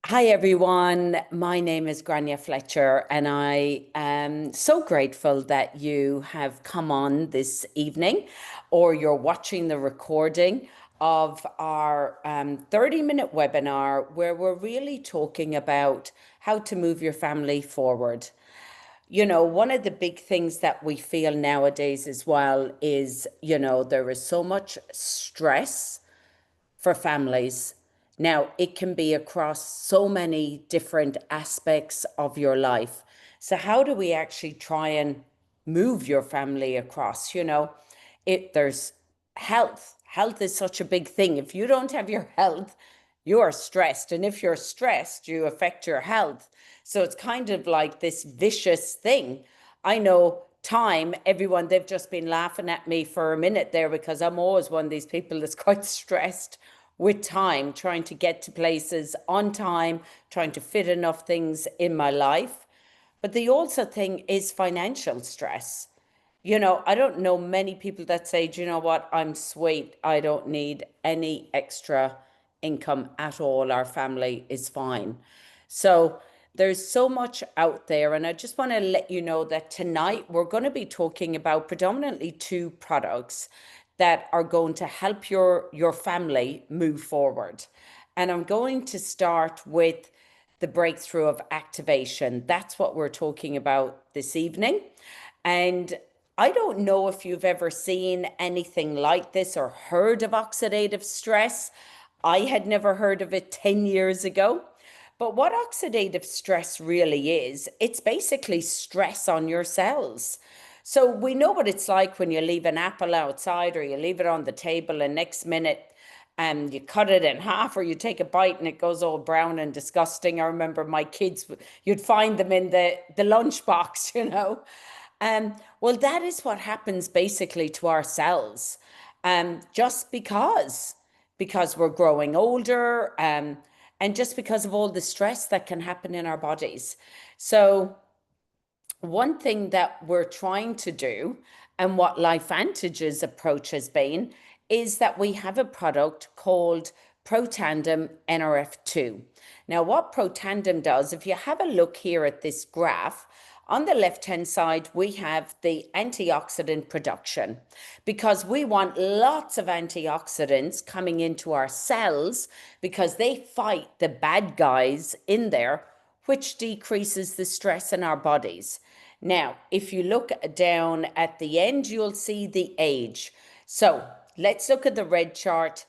Hi everyone, my name is Grainne Fletcher, and I am so grateful that you have come on this evening or you're watching the recording of our 30-minute webinar where we're really talking about how to move your family forward. You know, one of the big things that we feel nowadays as well is, there is so much stress for families. Now, it can be across so many different aspects of your life. So, how do we actually try and move your family across? There's health. Health is such a big thing. If you don't have your health, you are stressed. And if you're stressed, you affect your health. So it's kind of like this vicious thing. I know time, everyone, they've just been laughing at me for a minute there because I'm always one of these people that's quite stressed with time, trying to get to places on time, trying to fit enough things in my life. But the also thing is financial stress. I don't know many people that say, do you know what? I'm sweet. I don't need any extra income at all. Our family is fine. So there's so much out there. And I just want to let you know that tonight we're going to be talking about predominantly two products that are going to help your family move forward. And I'm going to start with the breakthrough of activation. That's what we're talking about this evening. And I don't know if you've ever seen anything like this or heard of oxidative stress. I had never heard of it 10 years ago. But what oxidative stress really is, it's basically stress on your cells. So we know what it's like when you leave an apple outside or you leave it on the table and next minute you cut it in half or you take a bite and it goes all brown and disgusting. I remember my kids, you'd find them in the lunchbox, well, that is what happens basically to our cells, just because we're growing older, and just because of all the stress that can happen in our bodies. So, one thing that we're trying to do, and what LifeVantage's approach has been, is that we have a product called Protandim NRF2. Now, what Protandim does, if you have a look here at this graph, on the left-hand side, we have the antioxidant production because we want lots of antioxidants coming into our cells because they fight the bad guys in there, which decreases the stress in our bodies. Now, if you look down at the end, you'll see the age. So let's look at the red chart.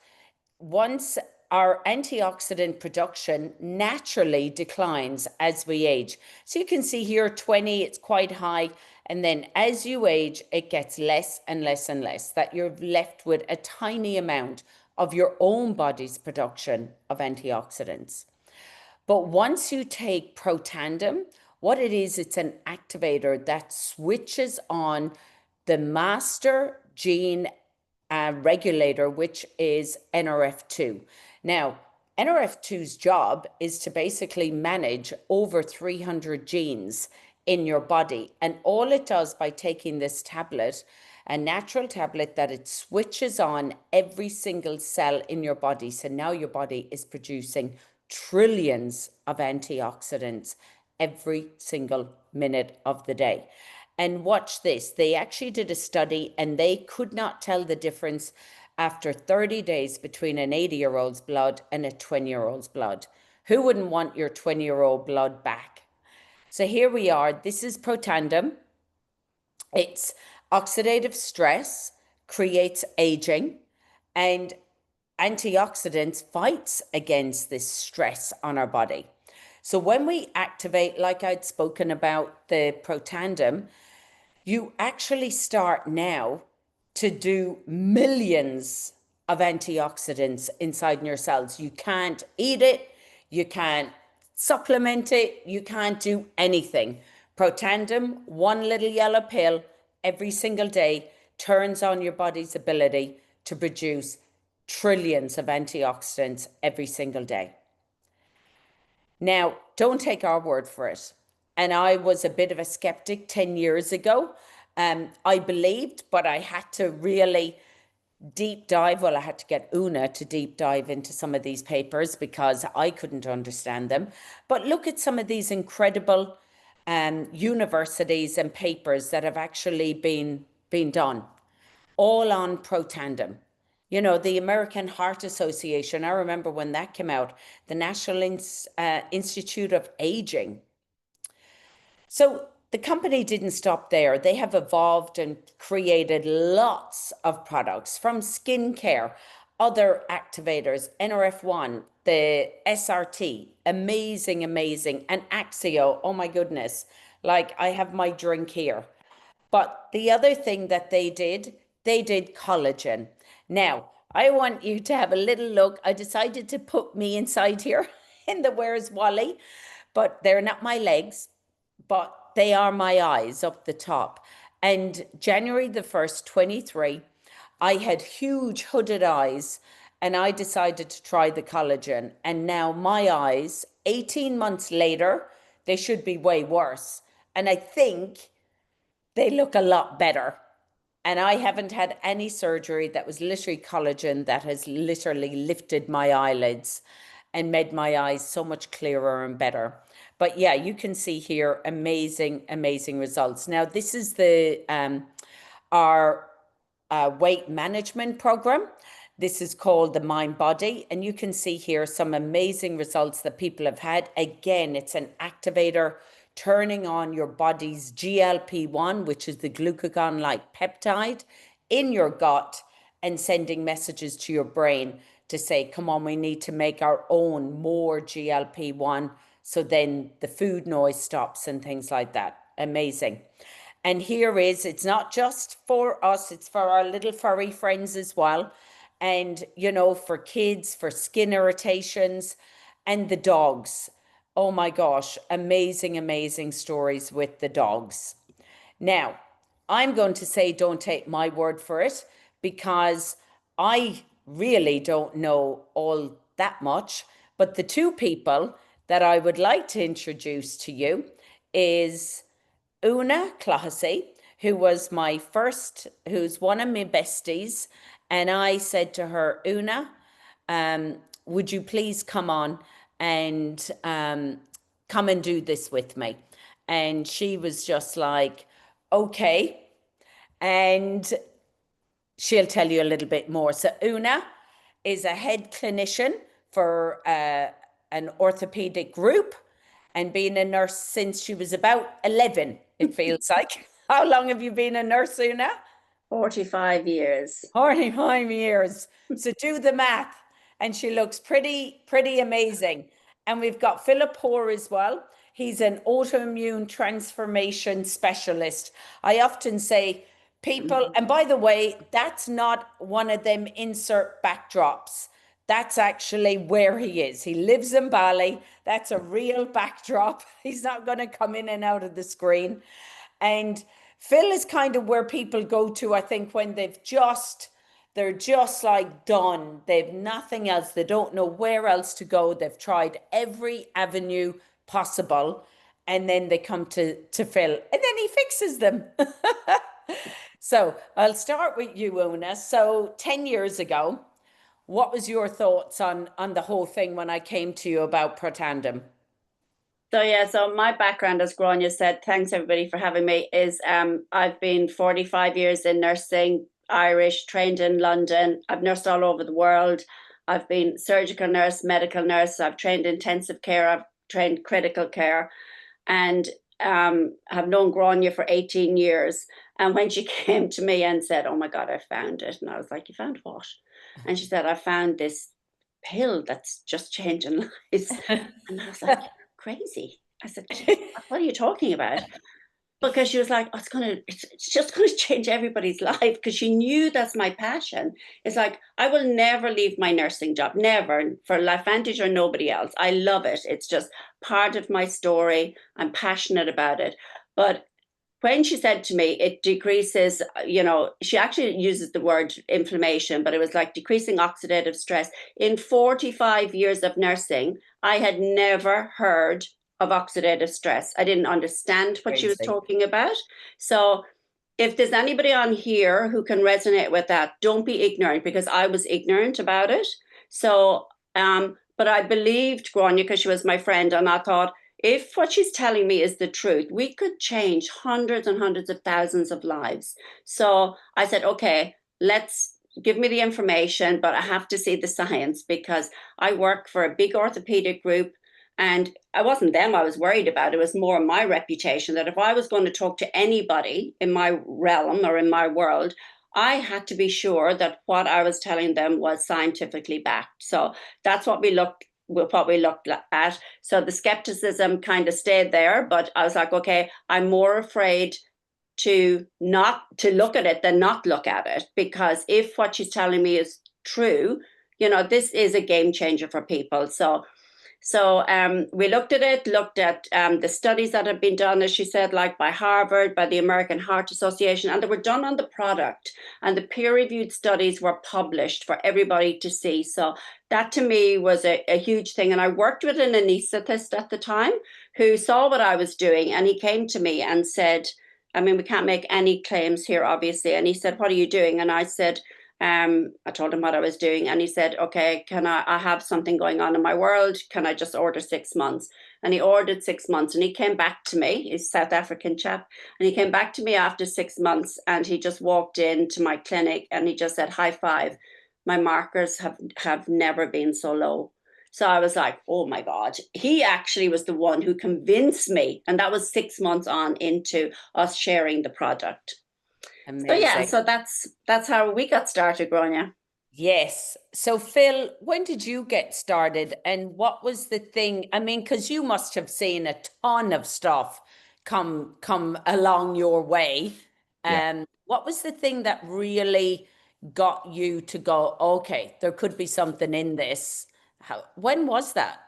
Once our antioxidant production naturally declines as we age. So you can see here 20, it's quite high. And then as you age, it gets less and less and less, that you're left with a tiny amount of your own body's production of antioxidants. But once you take Protandim, what it is, it's an activator that switches on the master gene regulator, which is NRF2. Now, NRF2's job is to basically manage over 300 genes in your body. And all it does by taking this tablet, a natural tablet that it switches on every single cell in your body. So now your body is producing trillions of antioxidants every single minute of the day. And watch this, they actually did a study and they could not tell the difference after 30 days between an 80-year-old's blood and a 20-year-old's blood. Who wouldn't want your 20-year-old blood back? So here we are. This is Protandim. It's oxidative stress, creates aging, and antioxidants fights against this stress on our body. So when we activate, like I'd spoken about the Protandim, you actually start now to do millions of antioxidants inside your cells. You can't eat it, you can't supplement it, you can't do anything. Protandim, one little yellow pill every single day, turns on your body's ability to produce trillions of antioxidants every single day. Now, don't take our word for it. And I was a bit of a skeptic 10 years ago. I believed, but I had to really deep dive. Well, I had to get Una to deep dive into some of these papers because I couldn't understand them. But look at some of these incredible universities and papers that have actually been done, all on Protandim. You know, the American Heart Association, I remember when that came out, the National Institute of Aging. So the company didn't stop there. They have evolved and created lots of products from skincare, other activators, NRF1, the SRT, amazing, amazing, and Axio. Oh my goodness. Like I have my drink here. But the other thing that they did collagen. Now, I want you to have a little look. I decided to put me inside here in the Where's Wally, but they're not my legs, but they are my eyes up the top. And January the 1st, 23, I had huge hooded eyes and I decided to try the collagen. And now my eyes, 18 months later, they should be way worse. And I think they look a lot better. And I haven't had any surgery. That was literally collagen that has literally lifted my eyelids and made my eyes so much clearer and better. But yeah, you can see here amazing, amazing results. Now, this is the our weight management program. This is called the Mind Body, and you can see here some amazing results that people have had. Again, it's an activator turning on your body's GLP-1, which is the glucagon-like peptide, in your gut and sending messages to your brain to say, come on, we need to make our own more GLP-1. So then the food noise stops and things like that. Amazing. And here is, it's not just for us, it's for our little furry friends as well. And, you know, for kids, for skin irritations, and the dogs. Oh my gosh, amazing, amazing stories with the dogs. Now, I'm going to say don't take my word for it because I really don't know all that much. But the two people that I would like to introduce to you is Una Clohessy, who was my first, who's one of my besties. And I said to her, Una, would you please come on and come and do this with me? And she was just like, okay. And she'll tell you a little bit more. So Una is a head clinician for an orthopedic group and been a nurse since she was about 11, it feels like. How long have you been a nurse, Una? 45 years. 45 years. So do the math. And she looks pretty amazing. And we've got Phillip Hoare as well. He's an autoimmune transformation specialist. I often say, people, and by the way, that's not one of them insert backdrops. That's actually where he is. He lives in Bali. That's a real backdrop. He's not going to come in and out of the screen. And Phil is kind of where people go to, I think, when they're just like done. They've nothing else. They don't know where else to go. They've tried every avenue possible. And then they come to Phil and then he fixes them. So I'll start with you, Una. So 10 years ago, what was your thoughts on the whole thing when I came to you about Protandem? So my background, as Grainne said, thanks everybody for having me, is I've been 45 years in nursing, Irish, trained in London. I've nursed all over the world. I've been surgical nurse, medical nurse. I've trained intensive care. I've trained critical care, and have known Grainne for 18 years. And when she came to me and said, "Oh my God, I found it," and I was like, "You found what?" And she said, "I found this pill that's just changing lives," and I was like, crazy. I said, "What are you talking about?" Because she was like, "Oh, it's just gonna change everybody's life." Because she knew that's my passion. It's like, I will never leave my nursing job, never, for LifeVantage or nobody else. I love it. It's just part of my story. I'm passionate about it. But when she said to me, it decreases, she actually uses the word inflammation, but it was like decreasing oxidative stress. In 45 years of nursing, I had never heard of oxidative stress. I didn't understand what she was Crazy. talking about. So if there's anybody on here who can resonate with that, don't be ignorant, because I was ignorant about it. So, but I believed Grainne because she was my friend, and I thought, if what she's telling me is the truth, we could change hundreds and hundreds of thousands of lives. So I said, okay, let's give me the information, but I have to see the science, because I work for a big orthopedic group. And it wasn't them I was worried about. It was more my reputation, that if I was going to talk to anybody in my realm or in my world, I had to be sure that what I was telling them was scientifically backed. So that's what we looked at. So the skepticism kind of stayed there, but I was like, okay, I'm more afraid to not to look at it than not look at it, because if what she's telling me is true, this is a game changer for people. So we looked at the studies that have been done, as she said, like by Harvard, by the American Heart Association, and they were done on the product, and the peer-reviewed studies were published for everybody to see. So that to me was a huge thing. And I worked with an anaesthetist at the time who saw what I was doing, and he came to me and said, I mean, we can't make any claims here, obviously. And he said, what are you doing? And I said, I told him what I was doing, and he said, okay, I have something going on in my world. Can I just order 6 months? And he ordered 6 months, and he came back to me. He's a South African chap. And he came back to me after 6 months, and he just walked into my clinic and he just said, high five. My markers have never been so low. So I was like, oh my God, he actually was the one who convinced me. And that was 6 months on into us sharing the product. So yeah, Amazing. so that's how we got started, Grainne. Yes. So, Phil, when did you get started, and what was the thing? I mean, because you must have seen a ton of stuff come along your way. Yeah. What was the thing that really got you to go, okay, there could be something in this? When was that?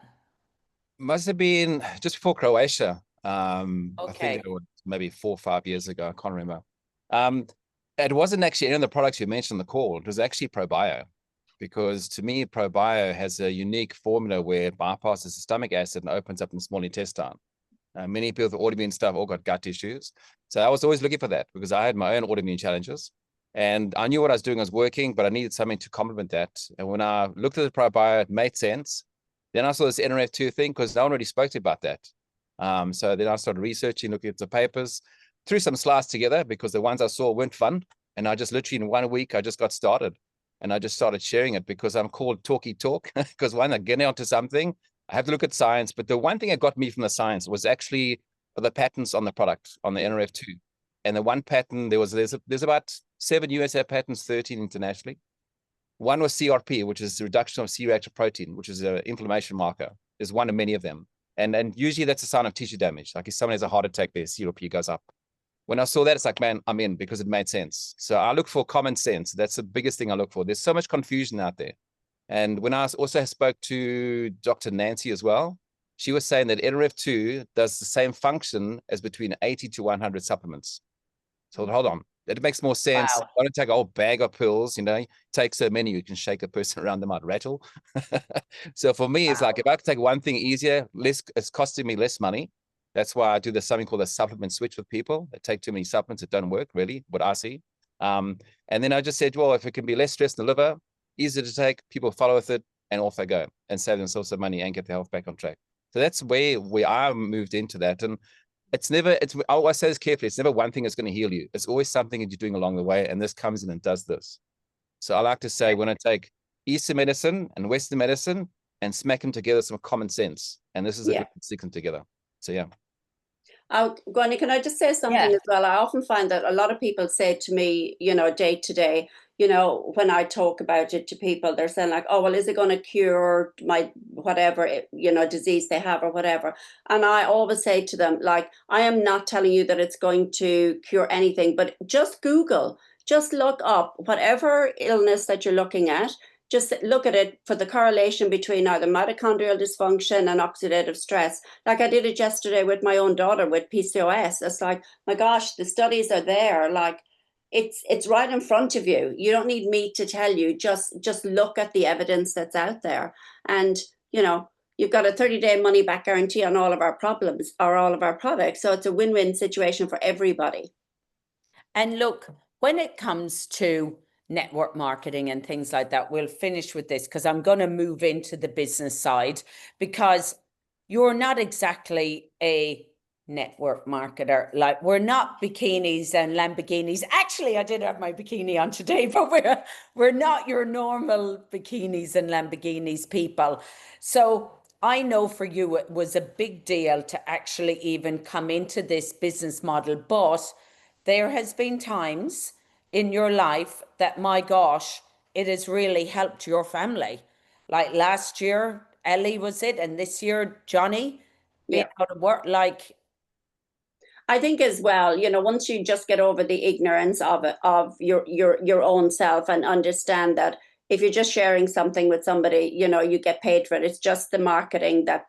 Must have been just before Croatia. I Okay. think it was maybe 4 or 5 years ago. I can't remember. It wasn't actually any of the products you mentioned on the call. It was actually ProBio, because to me, ProBio has a unique formula where it bypasses the stomach acid and opens up in the small intestine. Many people with autoimmune stuff all got gut issues. So I was always looking for that, because I had my own autoimmune challenges. And I knew what I was doing was working, but I needed something to complement that. And when I looked at the ProBio, it made sense. Then I saw this NRF2 thing, because no one already spoke to me about that. So then I started researching, looking at the papers, threw some slides together, because the ones I saw weren't fun. And I just literally in 1 week, I just got started, and I just started sharing it, because I'm called talky talk, because when I get onto something, I have to look at science. But the one thing that got me from the science was actually the patents on the product, on the NRF2. And the one patent, there's about 7 USA patents, 13 internationally. One was CRP, which is the reduction of C-reactive protein, which is an inflammation marker. There's one of many of them. And usually that's a sign of tissue damage. Like if someone has a heart attack, their CRP goes up. When I saw that, it's like, man, I'm in, because it made sense. So I look for common sense. That's the biggest thing I look for. There's so much confusion out there. And when I also spoke to Dr. Nancy as well, she was saying that NRF2 does the same function as between 80 to 100 supplements. So hold on, it makes more sense. Wow. I don't take a whole bag of pills, take so many, you can shake a person around, they might rattle. So for me, it's like, if I could take one thing easier, it's costing me less money. That's why I do something called a supplement switch with people that take too many supplements that don't work, really, what I see. And then I just said, well, if it can be less stress in the liver, easier to take, people follow with it, and off they go and save themselves some money and get their health back on track. So that's where I moved into that. And I always say this carefully, it's never one thing that's going to heal you. It's always something that you're doing along the way, and this comes in and does this. So I like to say, when I take Eastern medicine and Western medicine and smack them together, some common sense. And this is a good stick them together. So yeah. Grainne, can I just say something as well? I often find that a lot of people say to me, day to day, when I talk about it to people, they're saying like, oh, well, is it going to cure my whatever, disease they have or whatever? And I always say to them, like, I am not telling you that it's going to cure anything, but just Google, just look up whatever illness that you're looking at. Just look at it for the correlation between either mitochondrial dysfunction and oxidative stress. Like I did it yesterday with my own daughter with PCOS. It's like, my gosh, the studies are there. Like it's right in front of you. You don't need me to tell you. Just look at the evidence that's out there. And, you've got a 30-day money back guarantee on all of our problems or all of our products. So it's a win-win situation for everybody. And look, when it comes to network marketing and things like that, we'll finish with this because I'm going to move into the business side, because you're not exactly a network marketer. Like, we're not bikinis and Lamborghinis. Actually, I did have my bikini on today, but we're not your normal bikinis and Lamborghinis people. So I know for you it was a big deal to actually even come into this business model, but there has been times in your life that, my gosh, it has really helped your family. Like last year, Ellie was it, and this year, Johnny being Yeah. out of work. Like, I think as well, you know, once you just get over the ignorance of it, of your own self, and understand that if you're just sharing something with somebody, you know, you get paid for it. It's just the marketing, that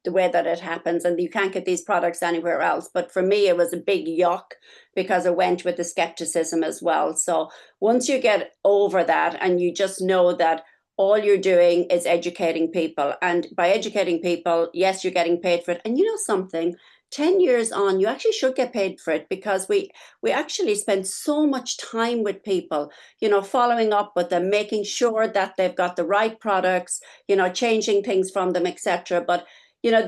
the way that it happens, and you can't get these products anywhere else. But for me, it was a big yuck, because I went with the skepticism as well. So once you get over that, and you just know that all you're doing is educating people, and by educating people, yes, you're getting paid for it. And you know something, 10 years on, you actually should get paid for it, because we actually spend so much time with people, you know, following up with them, making sure that they've got the right products, you know, changing things from them, etc. But you know,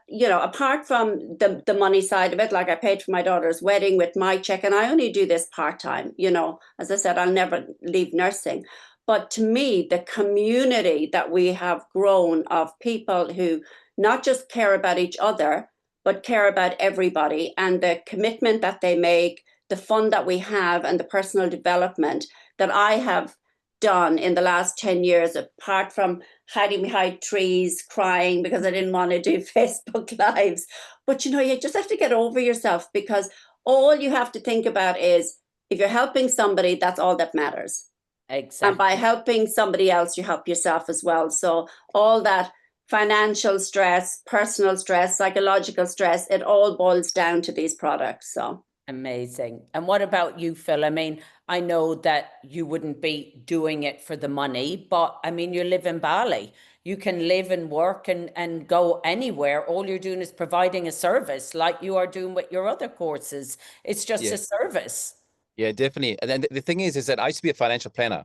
you know, apart from the money side of it, like I paid for my daughter's wedding with my check, and I only do this part-time, you know, as I said, I'll never leave nursing. But to me, the community that we have grown of people who not just care about each other, but care about everybody, and the commitment that they make, the fun that we have, and the personal development that I have done in the last 10 years, apart from hiding behind trees, crying because I didn't want to do Facebook Lives. But you know, you just have to get over yourself, because all you have to think about is, if you're helping somebody, that's all that matters. And by exactly. helping somebody else, you help yourself as well. So all that financial stress, personal stress, psychological stress, it all boils down to these products. So Amazing. And what about you, Phil? I mean, I know that you wouldn't be doing it for the money, but I mean, you live in Bali. You can live and work and go anywhere. All you're doing is providing a service like you are doing with your other courses. It's just Yeah, a service. yeah, definitely. And then the thing is that I used to be a financial planner.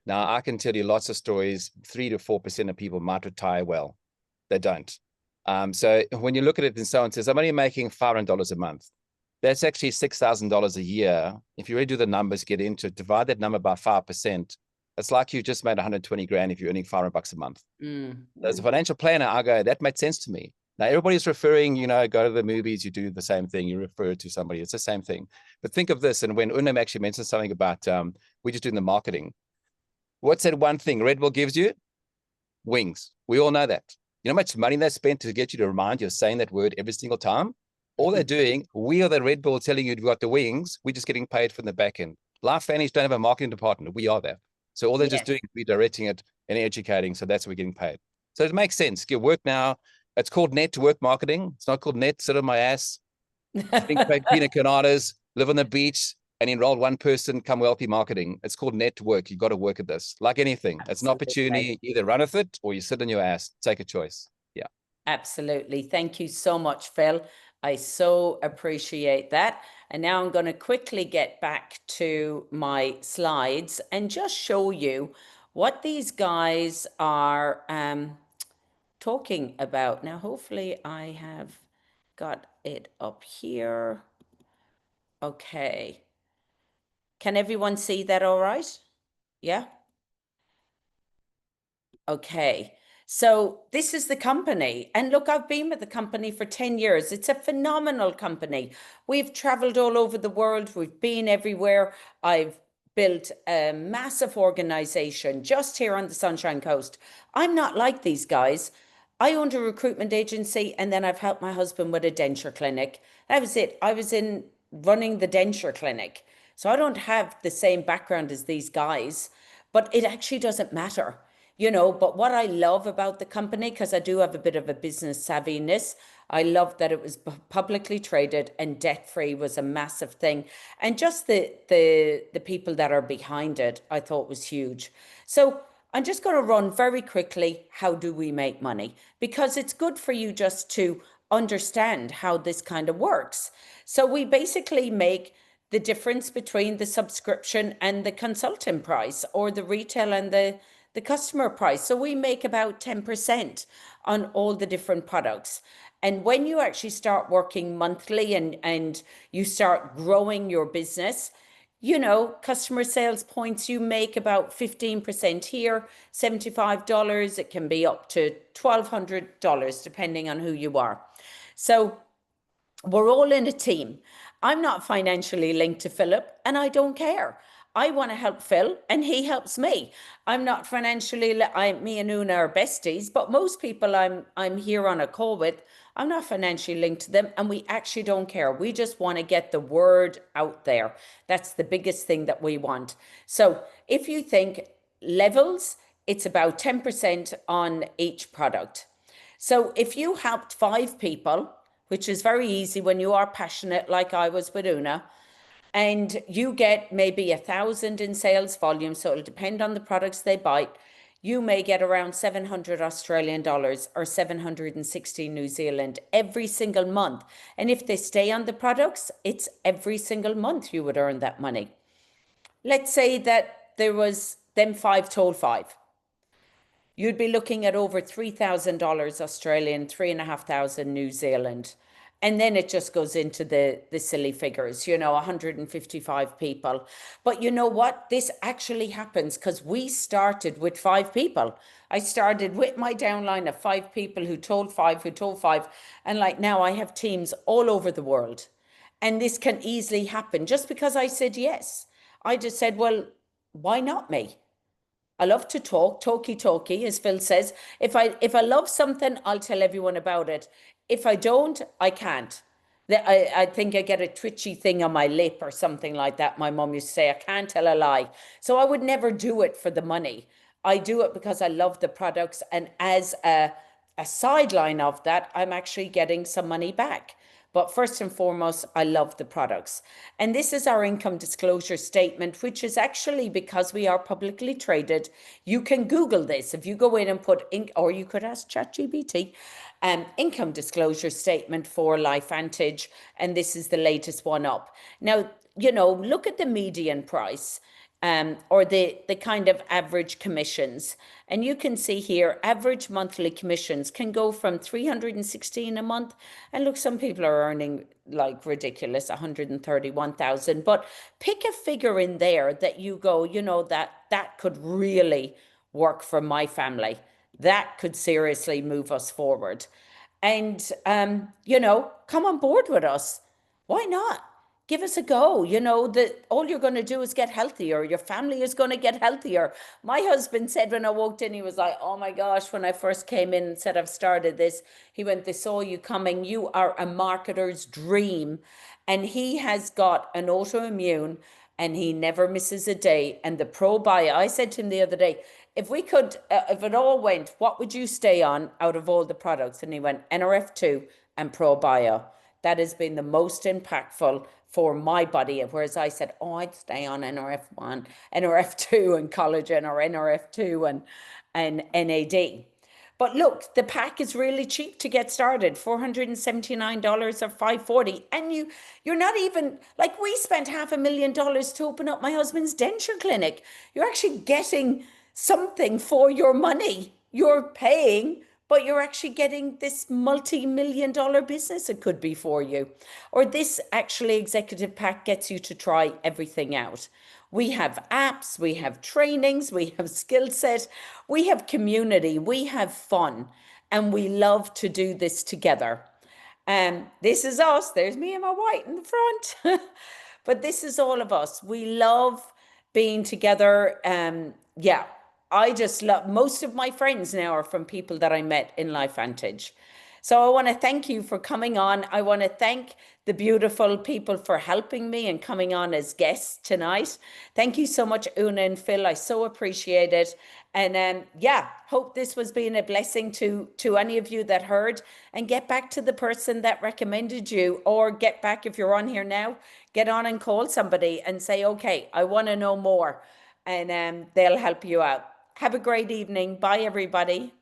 Now I can tell you lots of stories. 3 to 4% of people might retire well. They don't. So when you look at it and someone says, I'm only making $500 a month, that's actually $6,000 a year. If you really do the numbers, get into it, divide that number by 5%, it's like you just made 120 grand if you're earning $500 a month. As a financial planner, I go, that made sense to me. Now everybody's referring, you know, go to the movies, you do the same thing, you refer to somebody, it's the same thing. But think of this, and when Una actually mentioned something about we're just doing the marketing. What's that one thing Red Bull gives you? Wings. We all know that. You know how much money they spent to get you to remind you of saying that word every single time? All they're doing, we are the Red Bull telling you you've got the wings. We're just getting paid from the back end. Life Fannies don't have a marketing department. We are that. So all they're just doing is redirecting it and educating. So that's what we're getting paid. So it makes sense. Get work now. It's called network marketing. It's not called net, sit on my ass, drink pina coladas, live on the beach, and enroll one person, come wealthy marketing. It's called network. You got to work at this. Like anything, it's an opportunity. Either run with it or you sit on your ass. Take a choice. Yeah. Absolutely. Thank you so much, Phil. I so appreciate that. And now I'm going to quickly get back to my slides and just show you what these guys are talking about. Now, hopefully I have got it up here. Okay. Can everyone see that all right? Yeah? Okay. So this is the company. And look, I've been with the company for 10 years. It's a phenomenal company. We've traveled all over the world. We've been everywhere. I've built a massive organization just here on the Sunshine Coast. I'm not like these guys. I owned a recruitment agency, and then I've helped my husband with a denture clinic. That was it. I was in running the denture clinic. So I don't have the same background as these guys, but it actually doesn't matter, you know. But what I love about the company, because I do have a bit of a business savviness, I love that it was publicly traded and debt free was a massive thing, and just the people that are behind it, I thought was huge. So I'm just going to run very quickly. How do we make money? Because it's good for you just to understand how this kind of works. So we basically make the difference between the subscription and the consultant price, or the retail and the customer price. So we make about 10% on all the different products. And when you actually start working monthly and you start growing your business, you know, customer sales points, you make about 15% here, $75. It can be up to $1,200, depending on who you are. So we're all in a team. I'm not financially linked to Philip, and I don't care. I want to help Phil, and he helps me. I'm not financially. Me and Una are besties, but most people I'm here on a call with, I'm not financially linked to them, and we actually don't care. We just want to get the word out there. That's the biggest thing that we want. So if you think levels, it's about 10% on each product. So if you helped 5 people, which is very easy when you are passionate, like I was with Una, and you get maybe 1,000 in sales volume, so it'll depend on the products they buy, you may get around 700 Australian dollars or 760 New Zealand every single month. And if they stay on the products, it's every single month you would earn that money. Let's say that there was them 5 told 5. You'd be looking at over $3,000 Australian, 3,500 New Zealand. And then it just goes into the silly figures, you know, 155 people. But you know what? This actually happens because we started with 5 people. I started with my downline of 5 people who told 5, who told 5. And like now I have teams all over the world. And this can easily happen just because I said yes. I just said, well, why not me? I love to talky, as Phil says. If I love something, I'll tell everyone about it. If I don't, I can't. I think I get a twitchy thing on my lip or something like that. My mom used to say, I can't tell a lie. So I would never do it for the money. I do it because I love the products. And as a sideline of that, I'm actually getting some money back. But first and foremost, I love the products. And this is our income disclosure statement, which is actually, because we are publicly traded, you can Google this. If you go in and put, or you could ask ChatGPT, income disclosure statement for LifeVantage. And this is the latest one up. Now, you know, look at the median price. Or the kind of average commissions. And you can see here, average monthly commissions can go from 316 a month. And look, some people are earning like ridiculous, 131,000. But pick a figure in there that you go, you know, that could really work for my family. That could seriously move us forward. And, you know, come on board with us. Why not? Give us a go. You know, that all you're going to do is get healthier. Your family is going to get healthier. My husband said when I walked in, he was like, oh my gosh, when I first came in and said, I've started this, he went, they saw you coming. You are a marketer's dream. And he has got an autoimmune and he never misses a day. And the ProBio, I said to him the other day, if we could, if it all went, what would you stay on out of all the products? And he went, NRF2 and ProBio. That has been the most impactful for my body. Whereas I said, oh, I'd stay on NRF1, NRF2 and collagen, or NRF2 and NAD. But look, the pack is really cheap to get started, $479 or $540. And you're not even, like, we spent $500,000 to open up my husband's denture clinic. You're actually getting something for your money. You're paying, but you're actually getting this multi-million-dollar business it could be for you. Or this actually executive pack gets you to try everything out. We have apps, we have trainings, we have skill set, we have community, we have fun, and we love to do this together. This is us. There's me and my white in the front. But this is all of us. We love being together. Yeah. I just love, most of my friends now are from people that I met in LifeVantage. So I want to thank you for coming on. I want to thank the beautiful people for helping me and coming on as guests tonight. Thank you so much, Una and Phil. I so appreciate it. And yeah, hope this was being a blessing to any of you that heard, and get back to the person that recommended you, or get back, if you're on here now, get on and call somebody and say, okay, I want to know more, and they'll help you out. Have a great evening. Bye, everybody.